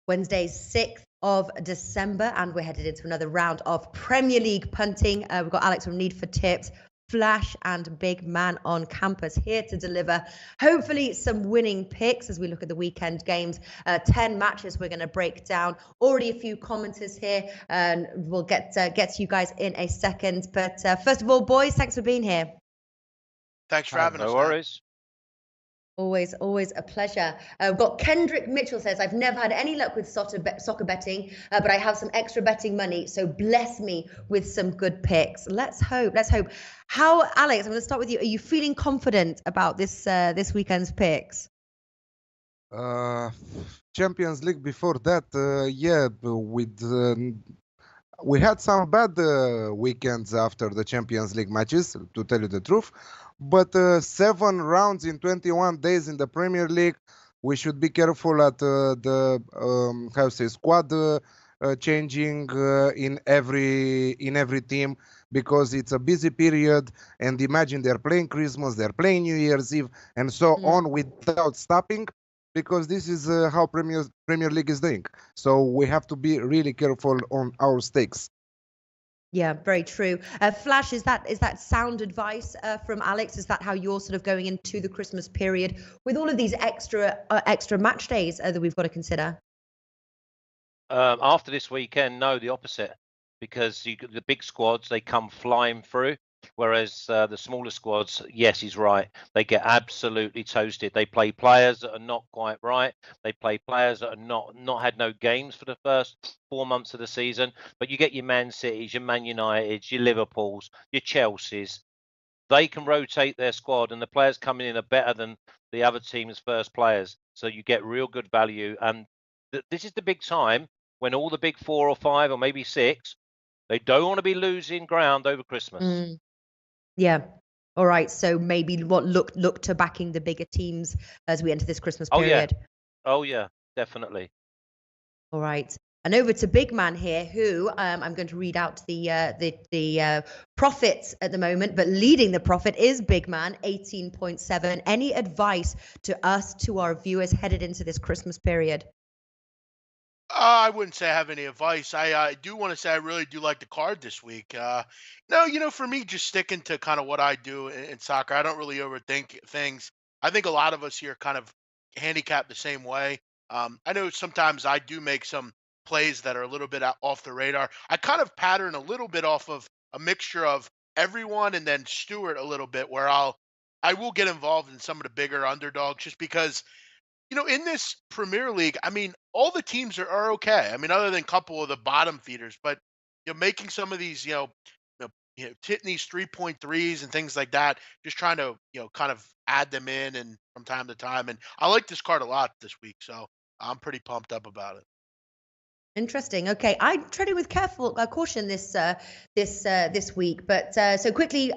Wednesday, 6th of December, and we're headed into another round of Premier League punting. We've got Alex from Need for Tips, Flash and Big Man on campus here to deliver hopefully some winning picks as we look at the weekend games. 10 matches we're going to break down. Already a few commenters here, and we'll get to you guys in a second. But first of all, boys, thanks for being here. Thanks for having us. No worries. Always a pleasure. We've got Kendrick Mitchell says, I've never had any luck with soccer betting, but I have some extra betting money, so bless me with some good picks. Let's hope. How, Alex, I'm going to start with you. Are you feeling confident about this weekend's picks? Champions League before that, yeah, we had some bad weekends after the Champions League matches, to tell you the truth. But 7 rounds in 21 days in the Premier League, we should be careful at the squad changing in every team, because it's a busy period. And imagine they're playing Christmas, they're playing New Year's Eve, and so on without stopping, because this is how Premier League is doing. So we have to be really careful on our stakes. Yeah, very true. Flash, is that sound advice from Alex? Is that how you're sort of going into the Christmas period with all of these extra match days that we've got to consider? After this weekend, no, the opposite, because the big squads, they come flying through, whereas the smaller squads, yes, he's right, they get absolutely toasted. They play players that are not quite right. They play players that are not had no games for the first 4 months of the season. But you get your Man Cities, your Man Uniteds, your Liverpools, your Chelseas. They can rotate their squad, and the players coming in are better than the other team's first players. So you get real good value. And this is the big time when all the big 4 or 5 or maybe 6, they don't want to be losing ground over Christmas. Yeah. All right. So maybe look to backing the bigger teams as we enter this Christmas period. Oh yeah, definitely. All right. And over to Big Man here, who I'm going to read out the profits at the moment, but leading the profit is Big Man, 18.7. Any advice to us, to our viewers headed into this Christmas period? I wouldn't say I have any advice. I do want to say I really do like the card this week. No, for me, just sticking to kind of what I do in soccer. I don't really overthink things. I think a lot of us here kind of handicap the same way. I know sometimes I do make some plays that are a little bit off the radar. I kind of pattern a little bit off of a mixture of everyone and then Stewart a little bit, where I will get involved in some of the bigger underdogs, just because in this Premier League, I mean, all the teams are okay. I mean, other than a couple of the bottom feeders, but making some of these, hitting these 3.3s and things like that, just trying to, kind of add them in and from time to time. And I like this card a lot this week, so I'm pretty pumped up about it. Interesting. Okay, I'm treading with caution this week, but so quickly,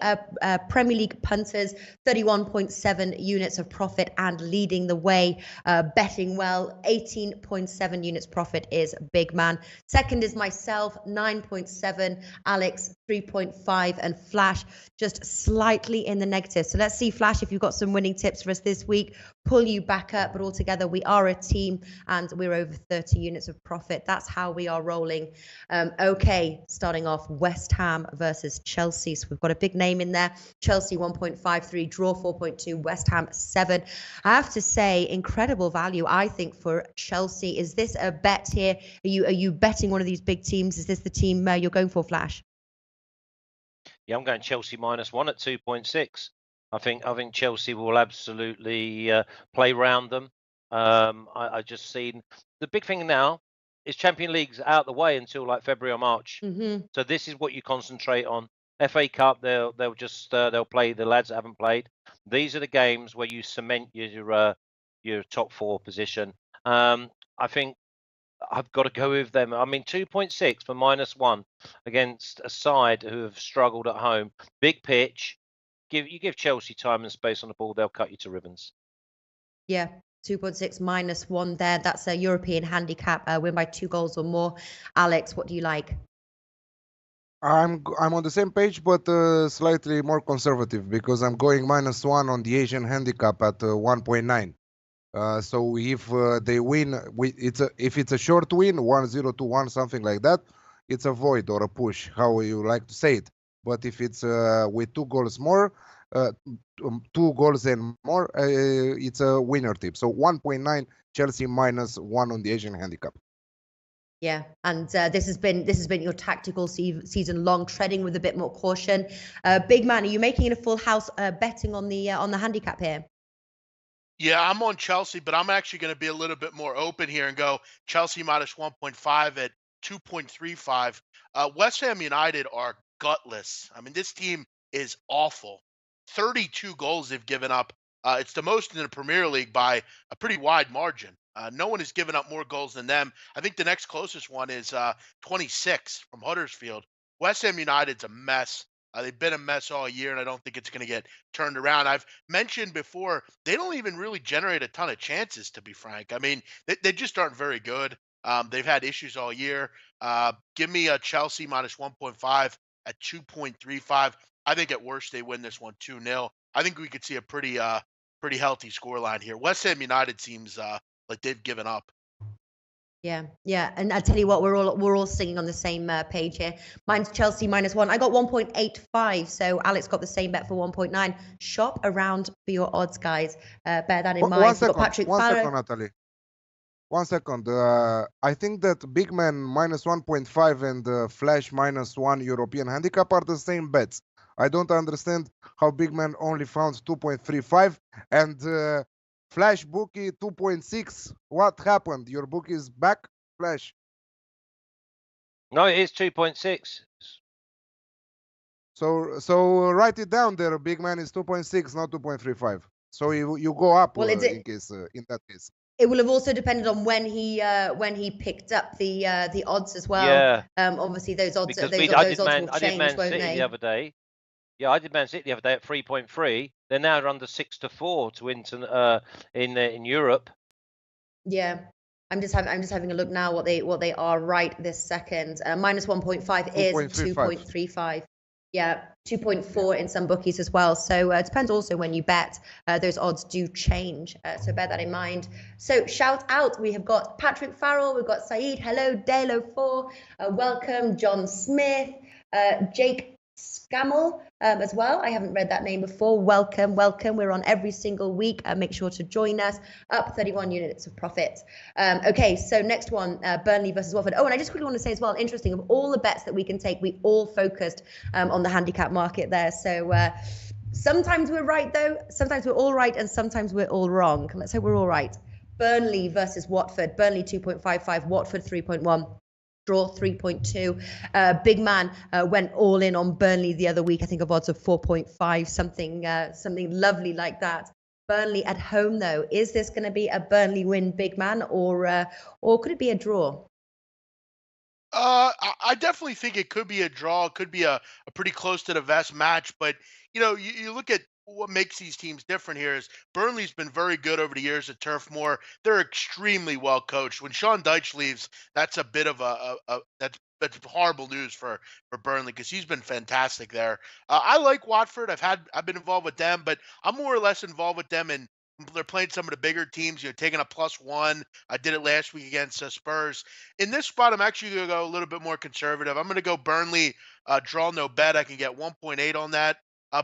Premier League punters, 31.7 units of profit and leading the way, betting well, 18.7 units profit is Big Man. Second is myself, 9.7, Alex 3.5, and Flash just slightly in the negative. So let's see, Flash, if you've got some winning tips for us this week, pull you back up. But altogether, we are a team and we're over 30 units of profit. That's how we are rolling. Okay, starting off, West Ham versus Chelsea. So we've got a big name in there. Chelsea 1.53, draw 4.2, West Ham 7. I have to say, incredible value, I think, for Chelsea. Is this a bet here? Are you betting one of these big teams? Is this the team you're going for, Flash? Yeah, I'm going Chelsea -1 at 2.6. I think Chelsea will absolutely play round them. I just seen the big thing now is Champions League's out the way until like February or March. So this is what you concentrate on. FA Cup, they'll play the lads that haven't played. These are the games where you cement your top 4 position. I think I've got to go with them. I mean, 2.6 for -1 against a side who have struggled at home. Big pitch. Give Chelsea time and space on the ball, they'll cut you to ribbons. Yeah, 2.6 -1 there. That's a European handicap, win by 2 goals or more. Alex, what do you like? I'm on the same page, but slightly more conservative, because I'm going -1 on the Asian handicap at 1.9. So if they win, if it's a short win, 1-0 to 1, something like that, it's a void or a push, how you like to say it. But if it's with 2 goals more, 2 goals and more, it's a winner tip. So 1.9 Chelsea -1 on the Asian handicap. Yeah, and this has been your tactical season long, treading with a bit more caution. Big man, are you making it a full house betting on the handicap here? Yeah, I'm on Chelsea, but I'm actually going to be a little bit more open here and go Chelsea -1.5 at 2.35. West Ham United are gutless. I mean, this team is awful. 32 goals they've given up. It's the most in the Premier League by a pretty wide margin. No one has given up more goals than them. I think the next closest one is 26 from Huddersfield. West Ham United's a mess. They've been a mess all year, and I don't think it's going to get turned around. I've mentioned before, they don't even really generate a ton of chances, to be frank. I mean, they just aren't very good. They've had issues all year. Give me a Chelsea -1.5 at 2.35. I think at worst they win this one 2-0. I think we could see a pretty healthy scoreline here. West Ham United seems like they've given up. Yeah, and I tell you what, we're all singing on the same page here. Mine's Chelsea -1. I got 1.85, so Alex got the same bet for 1.9. Shop around for your odds, guys. Bear that in mind. One We've got second, Patrick one Farrow. second, Natalie. 1 second. I think that Big Man -1.5 and Flash -1 European handicap are the same bets. I don't understand how Big Man only found 2.35 and Flash bookie 2.6. What happened? Your book is back, Flash? No, it is 2.6. So write it down there. Big Man is 2.6, not 2.35. So you go up Well, in that case. It will have also depended on when he picked up the odds as well. Yeah. Obviously, those odds Because will I did change, Man won't City they? the other day. Yeah, I did Man City the other day at 3.3. They're now under 6-4 to win in Europe. Yeah, I'm just having a look now what they are right this second. -1.5 is 2.35. Yeah, 2.4 in some bookies as well. So it depends also when you bet. Those odds do change. So bear that in mind. So shout out. We have got Patrick Farrell. We've got Saeed. Hello, Dalo4. Welcome, John Smith. Jake Scammell as well. I haven't read that name before. Welcome. We're on every single week. Make sure to join us. Up 31 units of profit. Okay, so next one, Burnley versus Watford. Oh, and I just quickly want to say as well, interesting, of all the bets that we can take, we all focused on the handicap market there. So sometimes we're right though, sometimes we're all right, and sometimes we're all wrong. Let's hope we're all right. Burnley versus Watford. Burnley 2.55, Watford 3.1. Draw 3.2. Big man went all in on Burnley the other week. I think of odds of 4.5, something lovely like that. Burnley at home, though, is this going to be a Burnley win, big man, or could it be a draw? I definitely think it could be a draw. It could be a pretty close to the vest match. But, you look at what makes these teams different here is Burnley's been very good over the years at Turf Moor. They're extremely well coached. When Sean Dyche leaves, that's a bit of that's horrible news for Burnley because he's been fantastic there. I like Watford. I've been involved with them, but I'm more or less involved with them in they're playing some of the bigger teams, taking a +1. I did it last week against Spurs. In this spot, I'm actually going to go a little bit more conservative. I'm going to go Burnley, draw no bet. I can get 1.8 on that.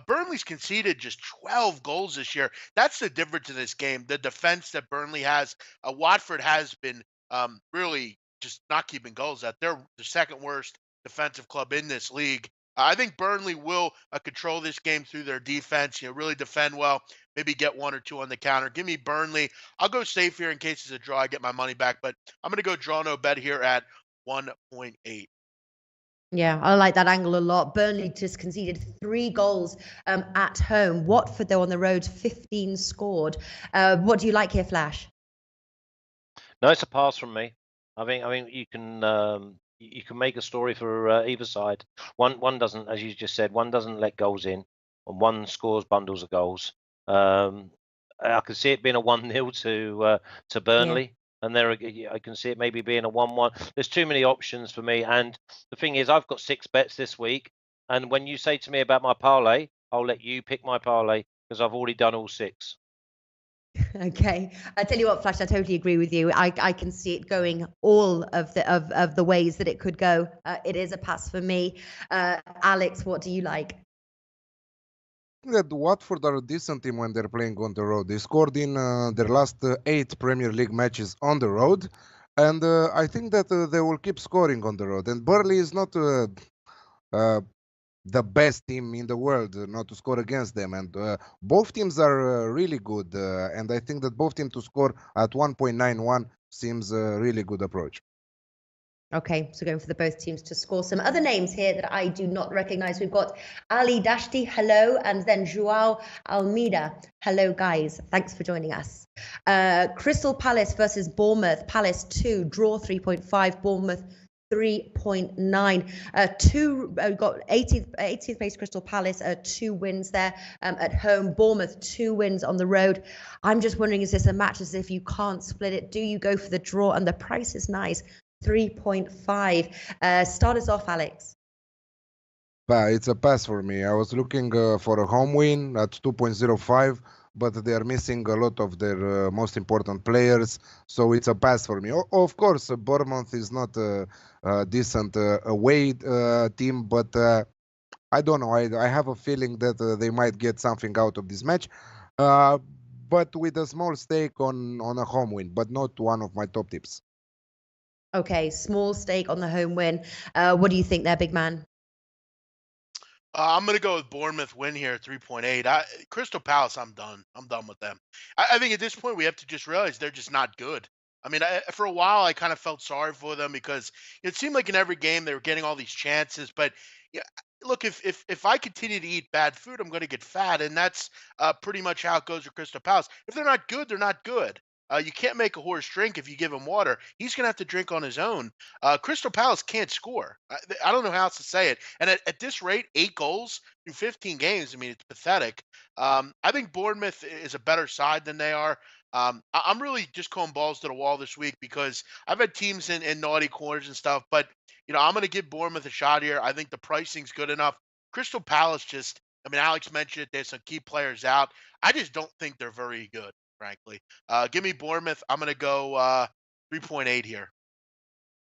Burnley's conceded just 12 goals this year. That's the difference in this game. The defense that Burnley has, Watford has been really just not keeping goals out. They're the second worst defensive club in this league. I think Burnley will control this game through their defense, really defend well, maybe get 1 or 2 on the counter. Give me Burnley. I'll go safe here in case it's a draw. I get my money back, but I'm going to go draw no bet here at 1.8. Yeah, I like that angle a lot. Burnley just conceded 3 goals at home. Watford, though, on the road, 15 scored. What do you like here, Flash? No, it's a pass from me. I mean, you can make a story for either side. One doesn't, as you just said, one doesn't let goals in, and one scores bundles of goals. I can see it being a 1-0 to Burnley, and I can see it maybe being a 1-1. There's too many options for me, and the thing is, I've got 6 bets this week, and when you say to me about my parlay, I'll let you pick my parlay because I've already done all 6. Okay, I tell you what, Flash, I totally agree with you. I can see it going all of the ways that it could go. It is a pass for me. Alex, what do you like? That Watford are a decent team when they're playing on the road. They scored in their last 8 Premier League matches on the road, and I think that they will keep scoring on the road. And Burnley is not uh, the best team in the world not to score against them, and both teams are really good. And I think that both teams to score at 1.91 seems a really good approach. Okay, so going for the both teams to score. Some other names here that I do not recognize. We've got Ali Dashti, hello, and then Joao Almeida. Hello, guys. Thanks for joining us. Crystal Palace versus Bournemouth. Palace 2, draw 3.5, Bournemouth 3.9. We've got 18th place Crystal Palace, 2 wins there at home. Bournemouth 2 wins on the road. I'm just wondering, is this a match as if you can't split it? Do you go for the draw? And the price is nice. 3.5. Start us off, Alex. It's a pass for me. I was looking for a home win at 2.05, but they are missing a lot of their most important players, so it's a pass for me. Of course, Bournemouth is not a decent away team, but I don't know. I have a feeling that they might get something out of this match, uh, but with a small stake on a home win, but not one of my top tips. Okay, small stake on the home win. What do you think there, big man? I'm going to go with Bournemouth win here, 3.8. Crystal Palace, I'm done. I'm done with them. I think at this point we have to just realize they're just not good. I mean, for a while I kind of felt sorry for them because it seemed like in every game they were getting all these chances. But yeah, look, if I continue to eat bad food, I'm going to get fat, and that's pretty much how it goes with Crystal Palace. If they're not good, they're not good. You can't make a horse drink if you give him water. He's going to have to drink on his own. Crystal Palace can't score. I don't know how else to say it. And at this rate, 8 goals in 15 games, I mean, it's pathetic. I think Bournemouth is a better side than they are. I'm really just calling balls to the wall this week because I've had teams in naughty corners and stuff, but I'm going to give Bournemouth a shot here. I think the pricing's good enough. Crystal Palace just, I mean, Alex mentioned it. There's some key players out. I just don't think they're very good, frankly. Give me Bournemouth. I'm going to go 3.8 here.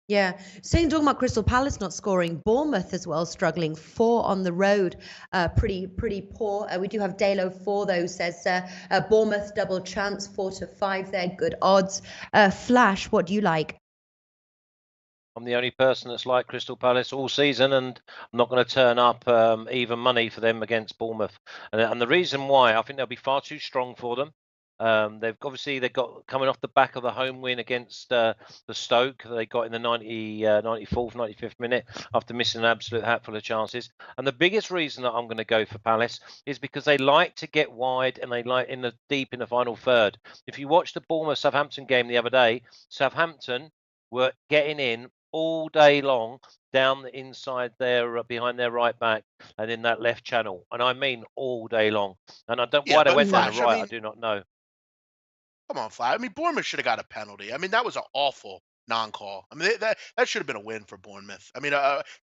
Yeah, saying talking about Crystal Palace not scoring, Bournemouth as well struggling, 4 on the road, pretty poor. We do have Dalo 4 though, says Bournemouth double chance, 4-5 there, good odds. Flash, what do you like? I'm the only person that's like Crystal Palace all season, and I'm not going to turn up even money for them against Bournemouth. And the reason why, I think they'll be far too strong for them. They've got coming off the back of the home win against the Stoke. They got in the 94th, 95th minute after missing an absolute hatful of chances. And the biggest reason that I'm going to go for Palace is because they like to get wide and they like deep in the final third. If you watch the Bournemouth Southampton game the other day, Southampton were getting in all day long down the inside there behind their right back and in that left channel, and I mean all day long. And I don't why they went down the right. I do not know. Come on, Fly. I mean, Bournemouth should have got a penalty. I mean, that was an awful non-call. I mean, that should have been a win for Bournemouth. I mean,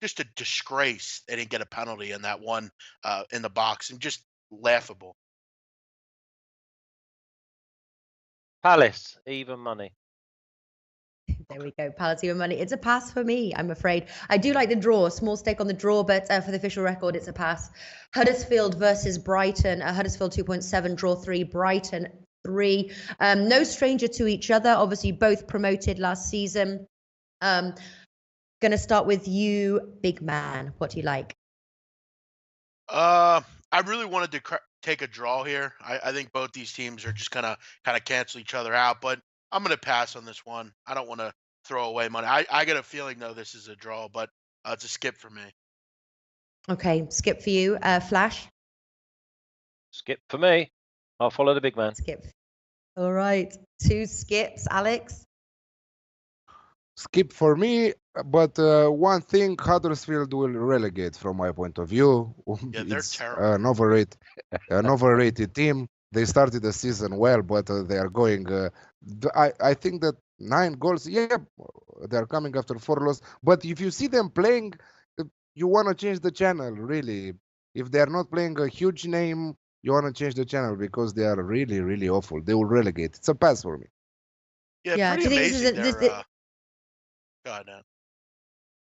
just a disgrace they didn't get a penalty in that one in the box, and just laughable. Palace even money. There we go, Palace even money. It's a pass for me, I'm afraid. I do like the draw, small stake on the draw, but for the official record, it's a pass. Huddersfield versus Brighton. Huddersfield 2.7, draw 3, Brighton 3. No stranger to each other. Obviously, both promoted last season. Going to start with you, big man. What do you like? I really wanted to take a draw here. I think both these teams are just gonna kind of cancel each other out, but I'm gonna pass on this one. I don't want to throw away money. I get a feeling though this is a draw, but it's a skip for me. Okay, skip for you, Flash. Skip for me. I'll follow the big man. Skip. All right, 2 skips, Alex. Skip for me, but one thing, Huddersfield will relegate from my point of view. Yeah, they're it's terrible. An overrated team. They started the season well, but they are going. I think that 9 goals. Yeah, they are coming after 4 losses. But if you see them playing, you want to change the channel. Really, if they are not playing a huge name, you want to change the channel because they are really, really awful. They will relegate. It's a pass for me. Yeah, Yeah. pretty Do you think this is amazing. Go ahead, Nat.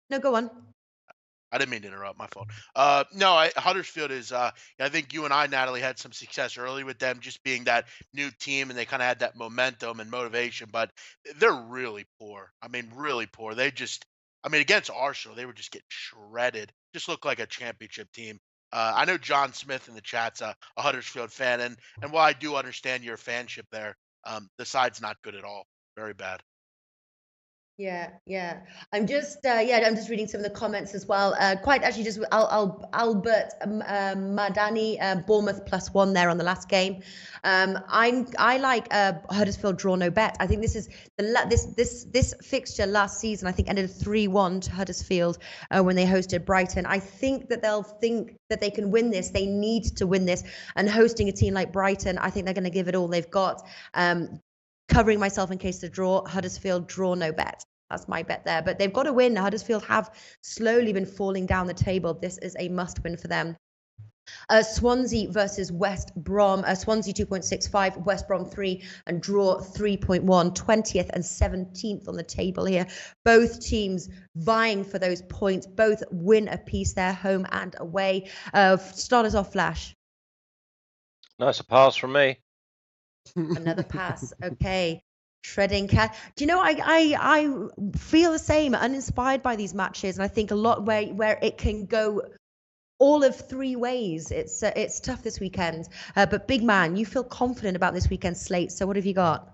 no? Go on. I didn't mean to interrupt. My fault. No, Huddersfield is. I think you and I, Natalie, had some success early with them, just being that new team, and they kind of had that momentum and motivation. But they're really poor. I mean, really poor. They just. I mean, against Arsenal, they were just getting shredded. Just looked like a championship team. I know John Smith in the chat's a Huddersfield fan, and while I do understand your fanship there, the side's not good at all. Very bad. Yeah. I'm just reading some of the comments as well. Quite actually, just Albert Madani, Bournemouth +1 there on the last game. I like Huddersfield draw no bet. I think this is this fixture last season. I think ended 3-1 to Huddersfield when they hosted Brighton. I think that they'll think that they can win this. They need to win this, and hosting a team like Brighton, I think they're going to give it all they've got. Covering myself in case the draw, Huddersfield draw no bet. That's my bet there. But they've got to win. Huddersfield have slowly been falling down the table. This is a must win for them. Swansea versus West Brom. Swansea 2.65, West Brom 3, and draw 3.1. 20th and 17th on the table here. Both teams vying for those points. Both win a piece there, home and away. Start us off, Flash. Nice a pass from me. Another pass. Okay. Shredding cat. Do you know, I feel the same, uninspired by these matches, and I think a lot where it can go all of three ways. It's tough this weekend. But big man, you feel confident about this weekend's slate. So what have you got?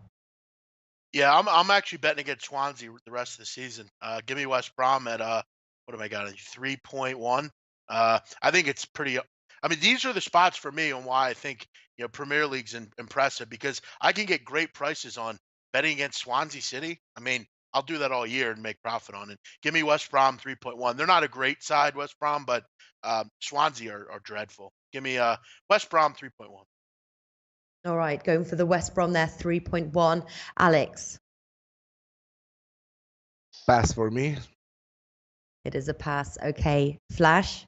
Yeah, I'm actually betting against Swansea the rest of the season. Give me West Brom at what have I got? 3.1. I think it's pretty. I mean, these are the spots for me on why I think Premier League's impressive, because I can get great prices on betting against Swansea City. I mean, I'll do that all year and make profit on it. Give me West Brom 3.1. They're not a great side, West Brom, but Swansea are dreadful. Give me West Brom 3.1. All right, going for the West Brom there, 3.1. Alex. Pass for me. It is a pass. Okay. Flash.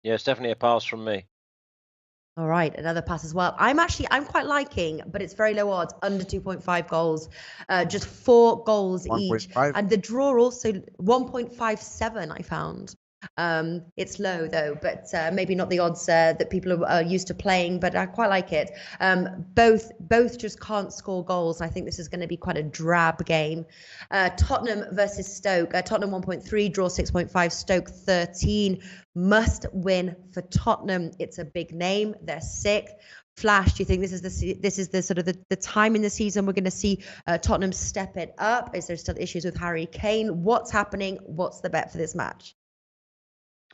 Yeah, it's definitely a pass from me. All right, another pass as well. I'm quite liking, but it's very low odds, under 2.5 goals, just 4 goals 1. each. 5. And the draw also 1.57, I found. It's low though, but maybe not the odds that people are used to playing, but I quite like it. Both just can't score goals. I think this is going to be quite a drab game. Tottenham versus Stoke. Tottenham 1.3, draw 6.5, Stoke 13. Must win for Tottenham. It's a big name. They're sick. Flash, do you think this is the sort of the time in the season we're going to see Tottenham step it up? Is there still issues with Harry Kane? What's happening? What's the bet for this match?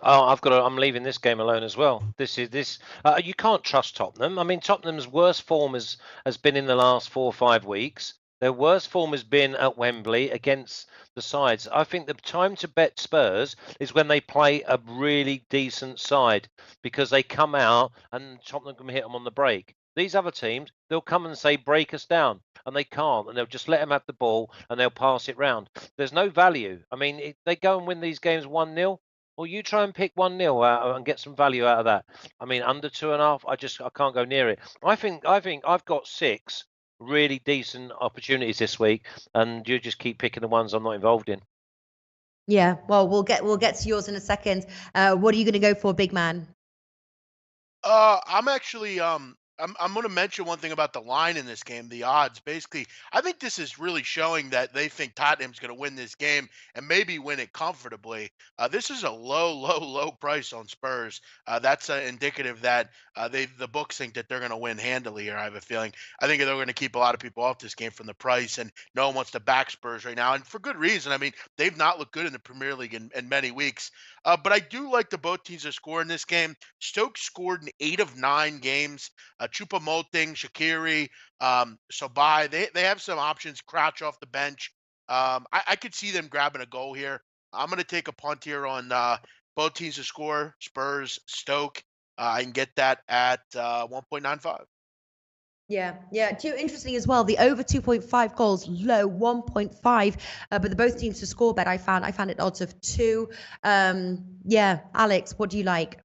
Oh, I'm leaving this game alone as well. You can't trust Tottenham. I mean, Tottenham's worst form has been in the last 4 or 5 weeks. Their worst form has been at Wembley against the sides. I think the time to bet Spurs is when they play a really decent side, because they come out and Tottenham can hit them on the break. These other teams, they'll come and say, break us down, and they can't, and they'll just let them have the ball and they'll pass it round. There's no value. I mean, they go and win these games 1-0. Well, you try and pick 1-0 out and get some value out of that. I mean, under 2.5, I can't go near it. I think I've got 6 really decent opportunities this week, and you just keep picking the ones I'm not involved in. Yeah, well, we'll get to yours in a second. What are you going to go for, big man? I'm actually I'm going to mention one thing about the line in this game, the odds. Basically, I think this is really showing that they think Tottenham's going to win this game and maybe win it comfortably. This is a low price on Spurs. That's indicative that the books think that they're going to win handily here. I have a feeling. I think they're going to keep a lot of people off this game from the price, and no one wants to back Spurs right now, and for good reason. I mean, they've not looked good in the Premier League in many weeks. But I do like the both teams to score in this game. Stoke scored in 8 of 9 games. Choupo-Moting, Shaqiri, Sobai. They have some options. Crouch off the bench. I could see them grabbing a goal here. I'm going to take a punt here on both teams to score. Spurs, Stoke. I can get that at 1.95. Yeah. Too interesting as well. The over 2.5 goals, low 1.5, but the both teams to score bet I found it odds of 2. Yeah, Alex, what do you like?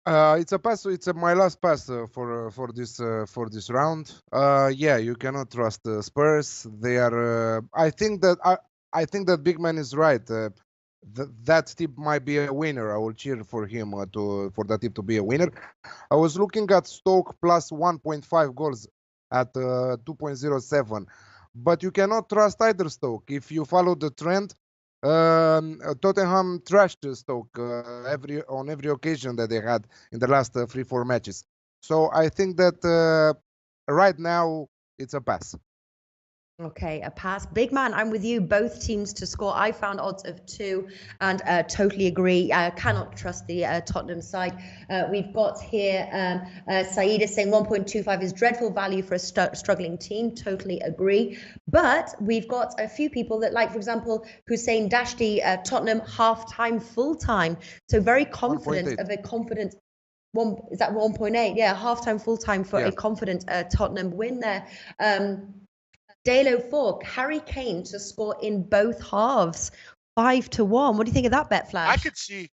It's a pass. It's my last pass for this round. Yeah, you cannot trust Spurs. They are. I think that Big Man is right. That tip might be a winner. I will cheer for him for that tip to be a winner. I was looking at Stoke plus 1.5 goals at 2.07, but you cannot trust either Stoke. If you follow the trend, Tottenham trashed Stoke on every occasion that they had in the last 3-4 matches. So I think that right now it's a pass. Okay, a pass. Big Man, I'm with you. Both teams to score. I found odds of 2 and totally agree. I cannot trust the Tottenham side. We've got here Saeed is saying 1.25 is dreadful value for a struggling team. Totally agree. But we've got a few people that, like, for example, Hussein Dashti, Tottenham half-time, full-time. So very confident 1.8. of a confident is that 1.8? Yeah, half-time, full-time for a confident Tottenham win there. Dalo Fork, Harry Kane to score in both halves, 5-1. What do you think of that bet, Flash? I could see.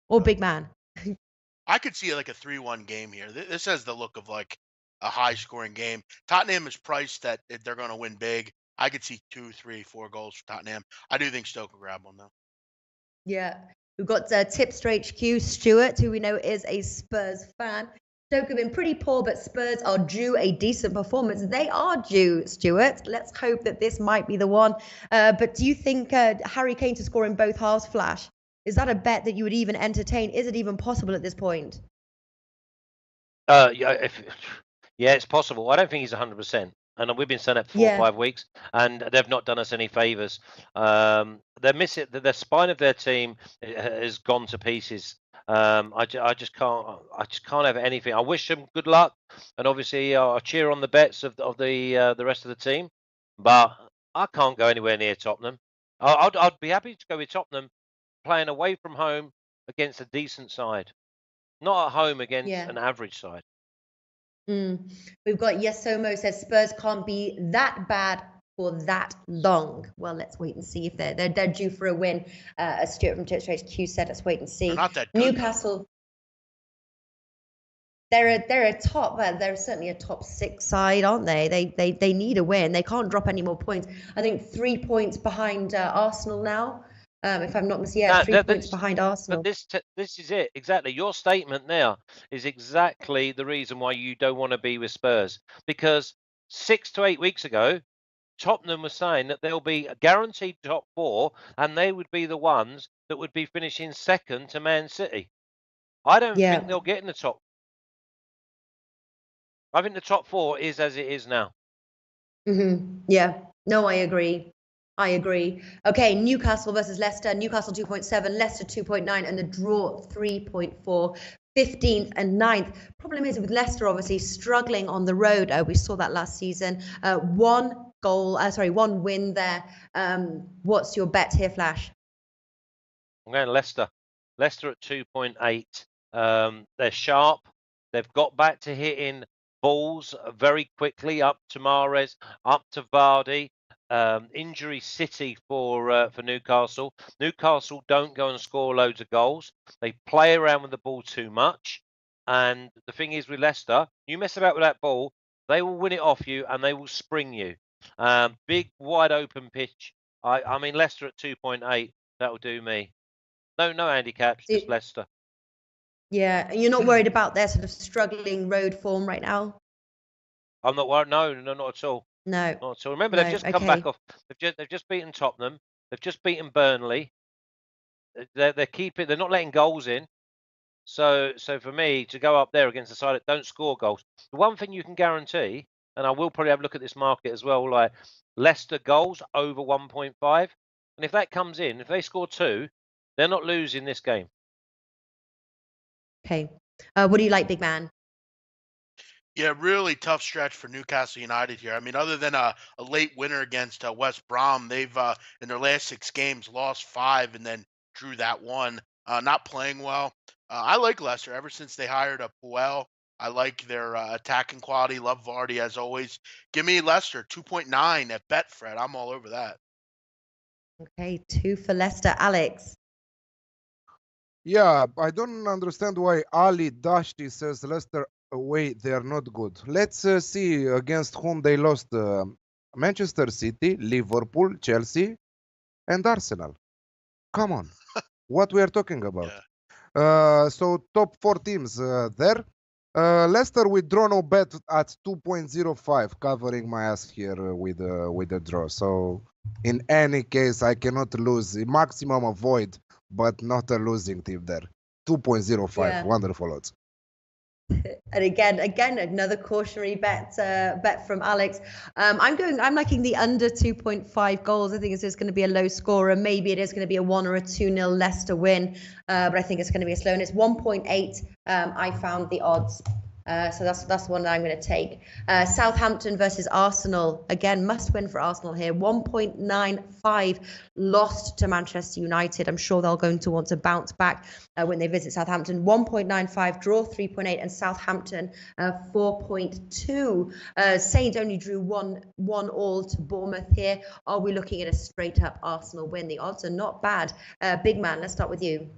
Or Big Man? I could see like a 3-1 game here. This has the look of like a high-scoring game. Tottenham is priced that they're going to win big. I could see 2, 3, 4 goals for Tottenham. I do think Stoke will grab one though. Yeah, we've got Tipster HQ, Stuart, who we know is a Spurs fan. Stoke have been pretty poor, but Spurs are due a decent performance. They are due, Stuart. Let's hope that this might be the one. But do you think Harry Kane to score in both halves, Flash? Is that a bet that you would even entertain? Is it even possible at this point? Yeah, it's possible. I don't think he's 100%. And we've been saying that for 4 or 5 weeks, and they've not done us any favors. They're missing the spine of their team has gone to pieces. I just can't have anything. I wish them good luck, and obviously I'll cheer on the bets of the rest of the team, but I can't go anywhere near Tottenham. I'd be happy to go with Tottenham playing away from home against a decent side, not at home against an average side. We've got Yesomo says Spurs can't be that bad for that long. Well, let's wait and see if they're due for a win. As Stuart from Tipster HQ said, let's wait and see. They're not that good, Newcastle. They're a top. They're certainly a top 6 side, aren't they? They need a win. They can't drop any more points. I think 3 points behind Arsenal now. If I'm not mistaken, 3 points behind Arsenal. But this is it exactly. Your statement now is exactly the reason why you don't want to be with Spurs, because 6 to 8 weeks ago, Tottenham was saying that they'll be a guaranteed top 4, and they would be the ones that would be finishing second to Man City. I don't think they'll get in the top. I think the top 4 is as it is now. Yeah. No, I agree. Okay, Newcastle versus Leicester. Newcastle 2.7, Leicester 2.9, and the draw 3.4. 15th and 9th. Problem is with Leicester obviously struggling on the road. We saw that last season. One win there. What's your bet here, Flash? I'm going Leicester. Leicester at 2.8. They're sharp. They've got back to hitting balls very quickly, up to Mahrez, up to Vardy. Injury city for Newcastle. Newcastle don't go and score loads of goals. They play around with the ball too much. And the thing is with Leicester, you mess about with that ball, they will win it off you and they will spring you. Big, wide open pitch. I mean, Leicester at 2.8, that'll do me. No handicaps, just Leicester. Yeah, and you're not worried about their sort of struggling road form right now? I'm not worried. No, not at all. No. Not at all. Remember, they've just come back off. They've just beaten Tottenham. They've just beaten Burnley. They're not letting goals in. So for me to go up there against a side that don't score goals, the one thing you can guarantee, and I will probably have a look at this market as well, like Leicester goals over 1.5, and if that comes in, if they score 2, they're not losing this game. Okay. What do you like, Big Man? Yeah, really tough stretch for Newcastle United here. I mean, other than a late winner against West Brom, they've in their last 6 games lost 5 and then drew that one. Not playing well. I like Leicester ever since they hired a Puel. I like their attacking quality. Love Vardy as always. Give me Leicester 2.9 at Betfred. I'm all over that. Okay, 2 for Leicester. Alex. Yeah, I don't understand why Ali Dashi says Leicester away they are not good. Let's see against whom they lost. Manchester City, Liverpool, Chelsea, and Arsenal. Come on, what we are talking about? Yeah. So top 4 teams there. Leicester withdraw no bet at 2.05, covering my ass here with the draw. So in any case, I cannot lose. Maximum avoid, but not a losing team there. 2.05, Yeah. wonderful odds. And again, another cautionary bet from Alex. I'm liking the under 2.5 goals. I think it's just going to be a low scorer. Maybe it is going to be a 1 or a 2-0 Leicester win, but I think it's going to be a slow. And it's 1.8. I found the odds. So that's one that I'm going to take. Southampton versus Arsenal. Again, must win for Arsenal here. 1.95 lost to Manchester United. I'm sure they're going to want to bounce back when they visit Southampton. 1.95 draw, 3.8, and Southampton 4.2. Saints only drew 1-1 to Bournemouth here. Are we looking at a straight up Arsenal win? The odds are not bad. Big man, let's start with you.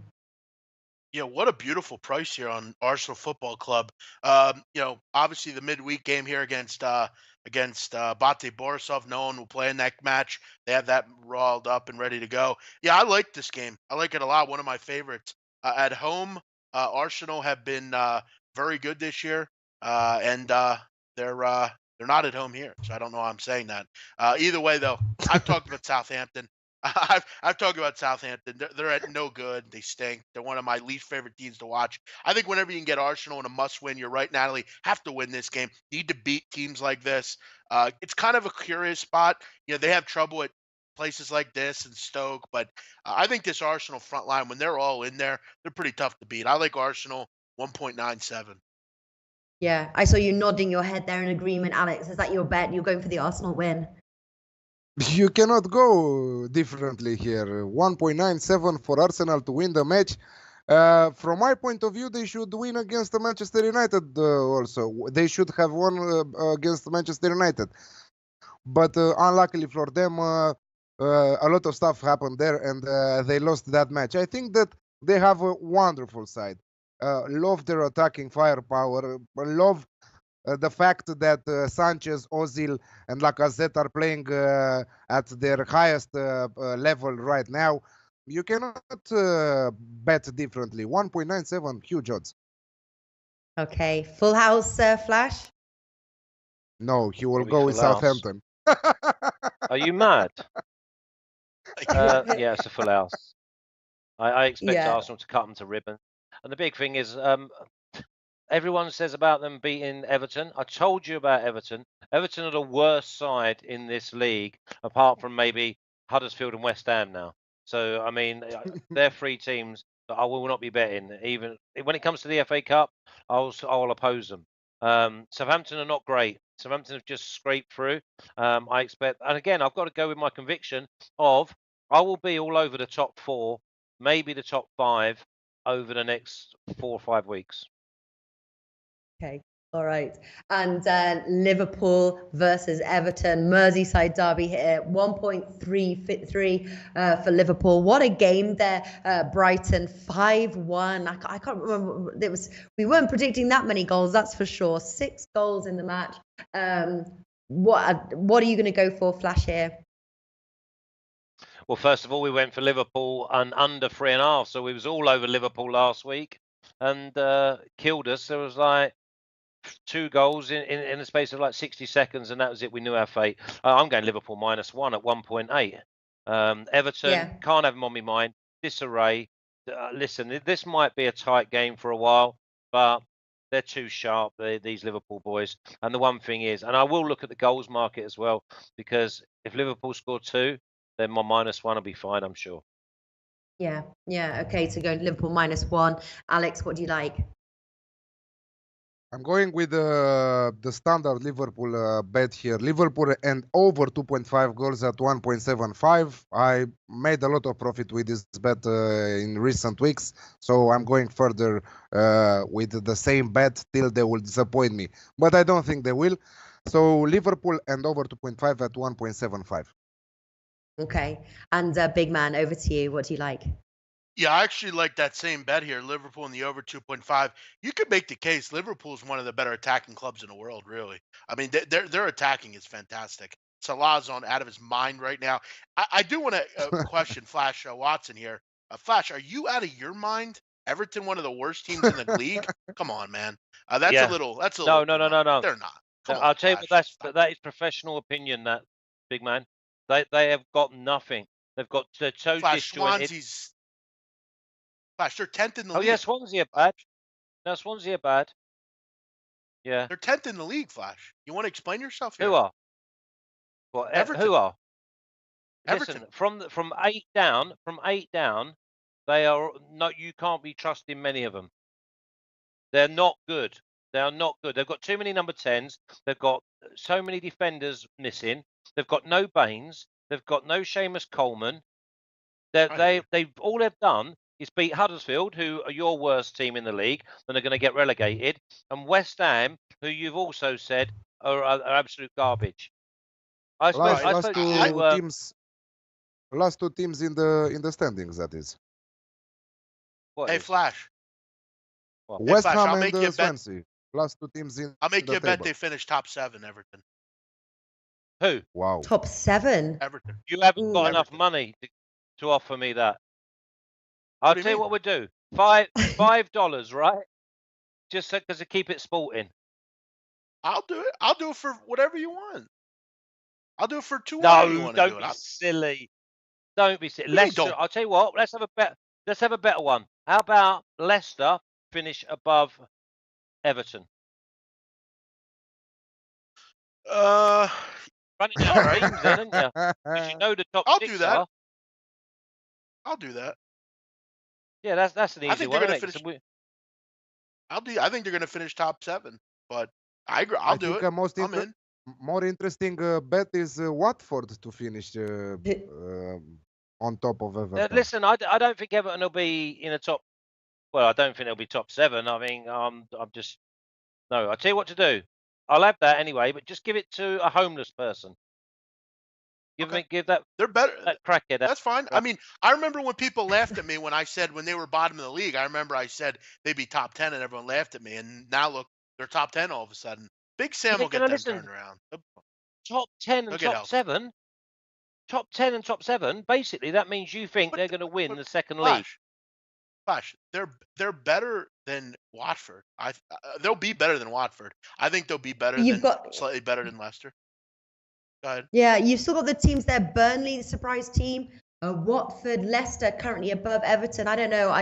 Yeah, what a beautiful price here on Arsenal Football Club. Obviously the midweek game here against Bate Borisov. No one will play in that match. They have that rolled up and ready to go. Yeah, I like this game. I like it a lot. One of my favorites. At home, Arsenal have been very good this year, and they're not at home here. So I don't know why I'm saying that. Either way, though, I've talked about Southampton. I've talked about Southampton. They're at no good. They stink. They're one of my least favorite teams to watch. I think whenever you can get Arsenal in a must-win, you're right, Natalie. Have to win this game. Need to beat teams like this. It's kind of a curious spot. They have trouble at places like this and Stoke, but I think this Arsenal front line, when they're all in there, they're pretty tough to beat. I like Arsenal 1.97. Yeah, I saw you nodding your head there in agreement, Alex. Is that your bet? You're going for the Arsenal win? You cannot go differently here. 1.97 for Arsenal to win the match. From my point of view, they should win against Manchester United also. They should have won against Manchester United. But unluckily for them, a lot of stuff happened there and they lost that match. I think that they have a wonderful side. Love their attacking firepower. Love the fact that Sanchez, Ozil, and Lacazette are playing at their highest level right now. You cannot bet differently. 1.97, huge odds. Okay, full house, Flash? No, he will Probably go with full house. Southampton. Are you mad? Yeah, it's a full house. I expect Yeah. Arsenal to cut them to ribbon. And the big thing is, everyone says about them beating Everton. I told you about Everton. Everton are the worst side in this league, apart from maybe Huddersfield and West Ham now. So, I mean, they're 3 teams that I will not be betting. Even when it comes to the FA Cup, I'll oppose them. Southampton are not great. Southampton have just scraped through. I expect, and again, I've got to go with my conviction of I will be all over the top 4, maybe the top 5 over the next 4 or 5 weeks. Okay, all right. And Liverpool versus Everton, Merseyside derby here, 1.33 for Liverpool. What a game there. Brighton 5-1. I can't remember. We weren't predicting that many goals, that's for sure. 6 goals in the match. What are you going to go for, Flash, here? Well, first of all, we went for Liverpool and under 3.5, so we was all over Liverpool last week and killed us. There was like 2 goals in the space of like 60 seconds, and that was it. We knew our fate. I'm going Liverpool -1 at 1.8. Everton, can't have them on my mind. Disarray. Listen, this might be a tight game for a while, but they're too sharp, these Liverpool boys. And the one thing is, and I will look at the goals market as well, because if Liverpool score 2, then my -1 will be fine, I'm sure. Yeah. Okay, so going Liverpool -1. Alex, what do you like? I'm going with the standard Liverpool bet here. Liverpool and over 2.5 goals at 1.75. I made a lot of profit with this bet in recent weeks, so I'm going further with the same bet till they will disappoint me. But I don't think they will. So Liverpool and over 2.5 at 1.75. Okay, and big man, over to you. What do you like? Yeah, I actually like that same bet here. Liverpool in the over 2.5. You could make the case Liverpool is one of the better attacking clubs in the world. Really, I mean, their attacking is fantastic. Salah's on out of his mind right now. I do want to question Flash Watson here. Flash, are you out of your mind? Everton, one of the worst teams in the league. Come on, man. That's a Yeah. little. That's a No, little. no, too no, much. no, no. They're not. Come on, I'll tell you what, Flash. Stop. that is professional opinion. That big man, they have got nothing. They're so Flash disjointed. Swansea's. Flash, they're 10th in the Oh league. yeah, Swansea are bad. No, Swansea are bad. Yeah. They're 10th in the league, Flash. You want to explain yourself here? Who are? What? Everton. Who are? Everton. Listen, from 8 down, they are not. You can't be trusting many of them. They're not good. They are not good. They've got too many number 10s. They've got so many defenders missing. They've got no Baines. They've got no Seamus Coleman. They've all they've done is beat Huddersfield, who are your worst team in the league, and are going to get relegated, and West Ham, who you've also said are absolute garbage. I spoke last two teams in the standings. That is. Hey, Flash. What? West Flash, Ham I'll and make you a bet. Swansea. Last two teams in. I'll make the you a bet table. they finish top 7, Everton. Who? Wow. Top 7. Everton. You haven't Ooh. got enough Everton. money to offer me that. I'll do you tell you mean? what we'll do. $5, right? Just because to keep it sporting. I'll do it. I'll do it for whatever you want. I'll do it for 2. No, don't be silly. Don't be silly. Leicester. I'll tell you what. Let's have a bet. Let's have a better one. How about Leicester finish above Everton? Running out of teams, then, aren't you? Because you know the top I'll 6 do that. are. I'll do that. Yeah, that's an easy one. I think they're going to finish top 7, but I agree. I'll do it. I'm in. More interesting bet is Watford to finish on top of Everton. Listen, I don't think Everton will be in the top. Well, I don't think they'll be top 7. I mean, I'm just no. I'll tell you what to do. I'll have that anyway, but just give it to a homeless person. Give that. They're better. That crackhead. That's fine. I mean, I remember when people laughed at me when I said when they were bottom of the league. I remember I said they'd be top 10, and everyone laughed at me. And now look, they're top 10 all of a sudden. Big Sam will get them turned around. Top 10 and top 7. Top 10 and top 7. Basically, that means you think they're going to win the second league. Flash, they're better than Watford. They'll be better than Watford. I think they'll be better slightly better than Leicester. Go ahead. Yeah, you've still got the teams there. Burnley, the surprise team. Watford, Leicester currently above Everton. I don't know.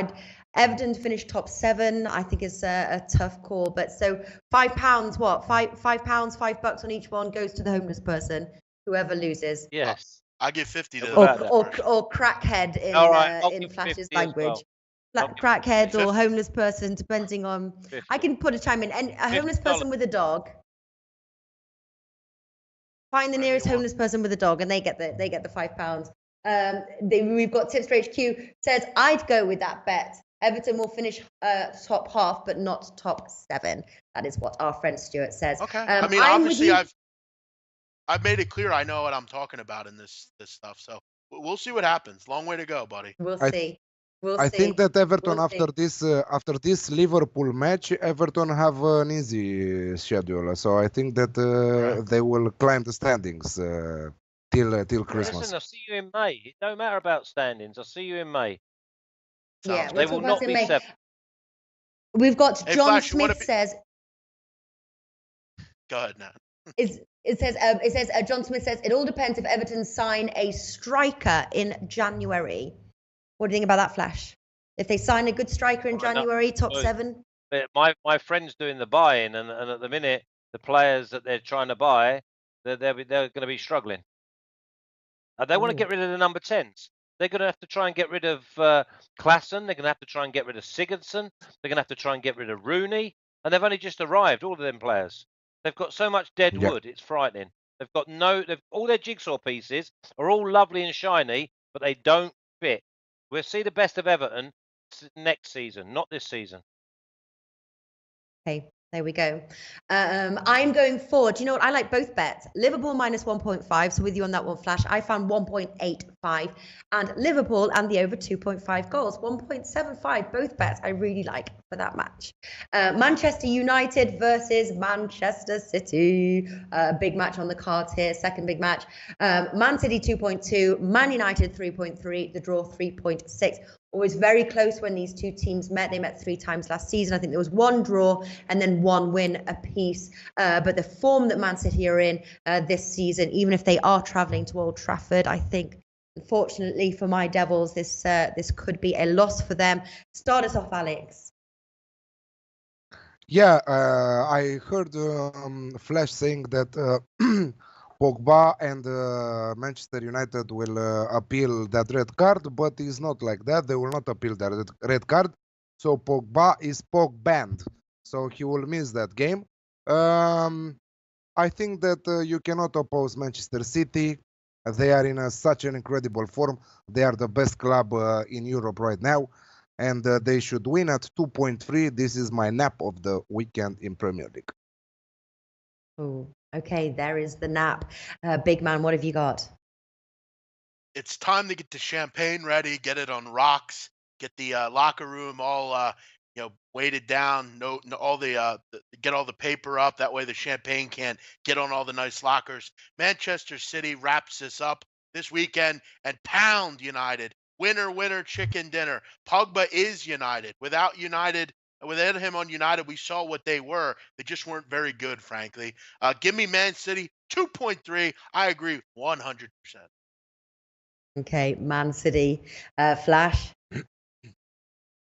Everton finished top 7. I think it's a tough call. But so £5, what? £5, $5 on each one goes to the homeless person, whoever loses. Yes. I give 50 to or crackhead in Flash's language. Crackhead or homeless person, depending on. 50. I can put a chime in. And a homeless person with a dog. Find the nearest homeless person with a dog, and they get the £5. We've got Tipster HQ says I'd go with that bet. Everton will finish top half, but not top 7. That is what our friend Stuart says. Okay. I mean, obviously, I've made it clear I know what I'm talking about in this stuff. So we'll see what happens. Long way to go, buddy. We'll see. I think that Everton after this Liverpool match, Everton have an easy schedule. So I think that they will climb the standings till Christmas. Listen, I'll see you in May. It don't matter about standings. I'll see you in May. Yeah, they will not be 7. We've got John Smith says. Go ahead now. It says John Smith says it all depends if Everton sign a striker in January. What do you think about that, Flash? If they sign a good striker in January, top 7? My friend's doing the buying, and at the minute, the players that they're trying to buy, they're going to be struggling. They want to get rid of the number 10s. They're going to have to try and get rid of Klassen. They're going to have to try and get rid of Sigurdsson. They're going to have to try and get rid of Rooney. And they've only just arrived, all of them players. They've got so much dead wood, it's frightening. They've got all their jigsaw pieces are all lovely and shiny, but they don't fit. We'll see the best of Everton next season, not this season. Okay, there we go. I'm going forward. You know what? I like both bets. Liverpool minus 1.5. So with you on that one, Flash. I found 1.8 1.5, and Liverpool and the over 2.5 goals, 1.75. Both bets I really like for that match. Manchester United versus Manchester City. Big match on the cards here. Second big match. Man City 2.2, Man United 3.3, the draw 3.6. Always very close when these two teams met. They met 3 times last season. I think there was 1 draw and then 1 win apiece. But the form that Man City are in this season, even if they are travelling to Old Trafford, I think, unfortunately for my Devils, this could be a loss for them. Start us off, Alex. Yeah, I heard Flash saying that Pogba and Manchester United will appeal that red card, but it's not like that. They will not appeal that red card. So Pogba is banned, so he will miss that game. I think that you cannot oppose Manchester City. They are in such an incredible form. They are the best club in Europe right now, and they should win at 2.3. This is my nap of the weekend in Premier League. Oh, okay, there is the nap. Big man, what have you got? It's time to get the champagne ready, get it on rocks, get the locker room all weighted down. Get all the paper up. That way the champagne can't get on all the nice lockers. Manchester City wraps this up this weekend and pound United. Winner, winner, chicken dinner. Pogba is United. Without him on United, we saw what they were. They just weren't very good, frankly. Give me Man City 2.3. I agree 100%. Okay, Man City. Flash?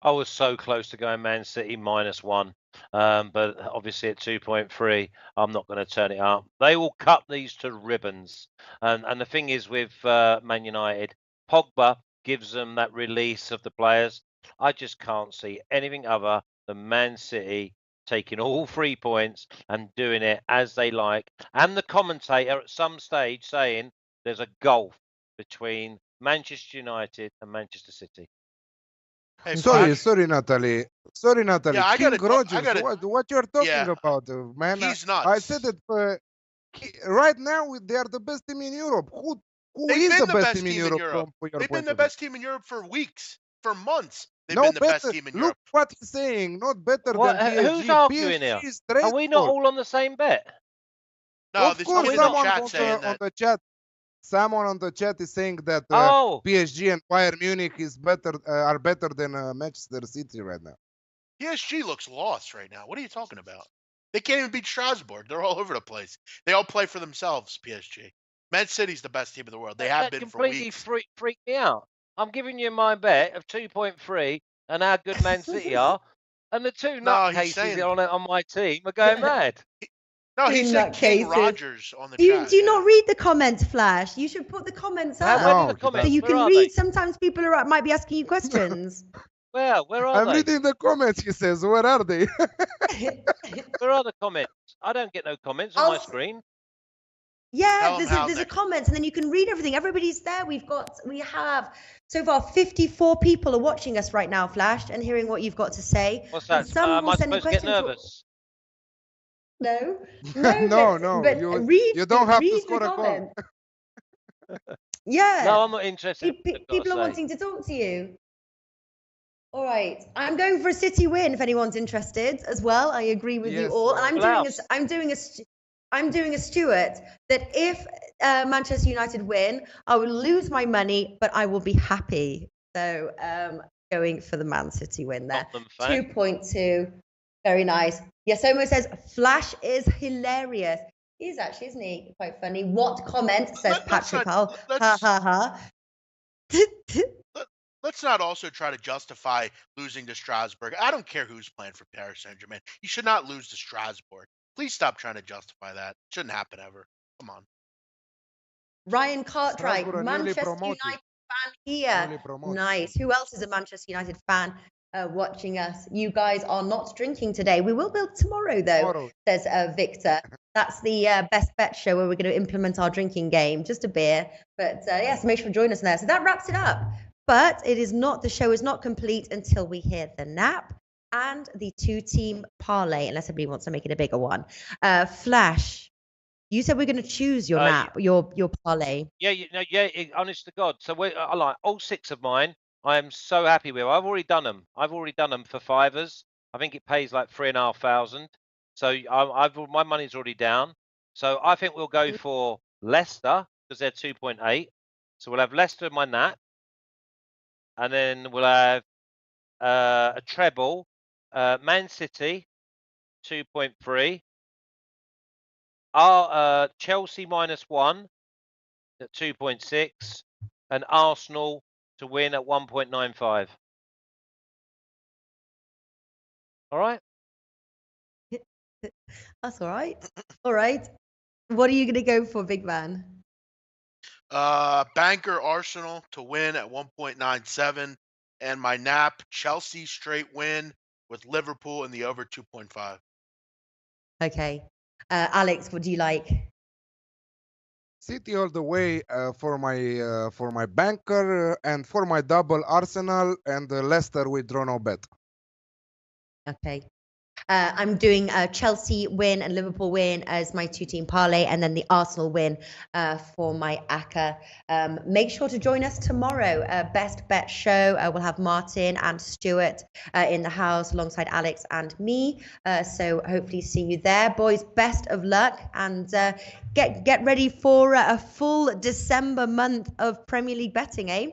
I was so close to going Man City -1, but obviously at 2.3, I'm not going to turn it up. They will cut these to ribbons. And the thing is with Man United, Pogba gives them that release of the players. I just can't see anything other than Man City taking all 3 points and doing it as they like. And the commentator at some stage saying there's a gulf between Manchester United and Manchester City. Hey, Sorry, Natalie. Yeah, I King gotta- Rogers, what you're talking Yeah. about, man? He's nuts. I said it. Right now, they are the best team in Europe. Who They've is been the best team in Europe? From your They've been point the of view? best team in Europe for weeks, for months. They've No been the better. best team in Look Europe. what he's saying. Not better What, than PSG. who's arguing here? PSG is Are we not straightforward. all on the same bet? No, Of this course, kid in the someone chat on saying the, on that. the chat. Someone on the chat is saying that Oh, PSG and Bayern Munich are better than Manchester City right now. PSG looks lost right now. What are you talking about? They can't even beat Strasbourg. They're all over the place. They all play for themselves, PSG. Man City's the best team in the world. They have that been for completely weeks. freaked me out. I'm giving you my bet of 2.3 and how good Man City are, and the two No, he's nutcases saying- on my team are going mad. No, he Two said King nutcases. Rogers on the Do you, chat. do you yeah. not read the comments, Flash? You should put the comments Where up are No, the he comments? so you Where can are read. they? Sometimes people might be asking you questions. Where are I'm they? reading the comments. He says, "Where are they?" Where are the comments? I don't get no comments on my I'll- screen. Yeah, Tell 'em how there's a next- comment, and then you can read everything. Everybody's there. We have so far 54 people are watching us right now, Flash, and hearing what you've got to say. What's And that? some Am will I send in supposed to get questions. nervous? No, No, but you read. don't have to read score the a goal. comment. Yeah. No, I'm not interested. in what they've got People to are say. wanting to talk to you. All right, I'm going for a City win if anyone's interested as well. I agree with you Yes, all, and yes. I'm doing a Stuart that if Manchester United win, I will lose my money, but I will be happy. So going for the Man City win there. Tottenham fan. 2.2, very nice. Yes, Omo says Flash is hilarious. He is actually, isn't he? Quite funny. What comment says Let's Patrick not- Powell? let's- Ha ha ha. Let's not also try to justify losing to Strasbourg. I don't care who's playing for Paris Saint-Germain. You should not lose to Strasbourg. Please stop trying to justify that. Shouldn't happen ever. Come on. Ryan Cartwright, Strasbourg are newly Manchester promoted. United fan here. Newly promoted. Nice. Who else is a Manchester United fan watching us? You guys are not drinking today. We will build tomorrow, though, Tomorrow. says Victor. That's the best bet show where we're going to implement our drinking game. Just a beer. But yes, make sure to join us there. So that wraps it up. But the show is not complete until we hear the nap and the 2-team parlay, unless somebody wants to make it a bigger one. Flash, You said we're going to choose your your parlay. Yeah, honest to God. So I like all 6 of mine. I am so happy with. I've already done them. I've already done them for fivers. I think it pays like 3,500. So my money's already down. So I think we'll go for Leicester because they're 2.8. So we'll have Leicester in my nap, and then we'll have a treble, Man City 2.3. Our Chelsea -1 at 2.6, and Arsenal to win at 1.95. All right. That's all right. All right. What are you going to go for, big man? Banker Arsenal to win at 1.97, and my nap Chelsea straight win with Liverpool in the over 2.5. Okay. Alex, what do you like? City all the way for my banker and for my double Arsenal and Leicester with draw no bet. Okay. I'm doing Chelsea win and Liverpool win as my 2-team parlay, and then the Arsenal win for my ACCA. Make sure to join us tomorrow. Best Bet Show. We'll have Martin and Stuart in the house alongside Alex and me. So hopefully see you there. Boys, best of luck, and get ready for a full December month of Premier League betting, eh?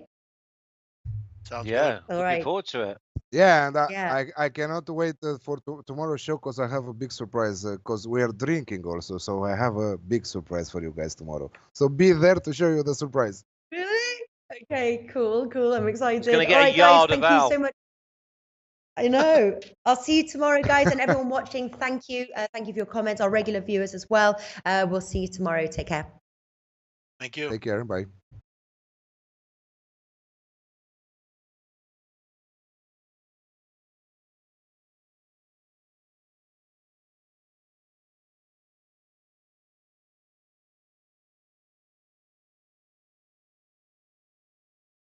Sounds Yeah, good. looking forward to it. Yeah, and I cannot wait for tomorrow's show because I have a big surprise because we are drinking also. So I have a big surprise for you guys tomorrow. So be there to show you the surprise. Really? Okay, cool. I'm excited. It's going to All get right, a yard guys, of thank you Al. so much. I know. I'll see you tomorrow, guys, and everyone watching. Thank you. Thank you for your comments, our regular viewers as well. We'll see you tomorrow. Take care. Thank you. Take care. Bye.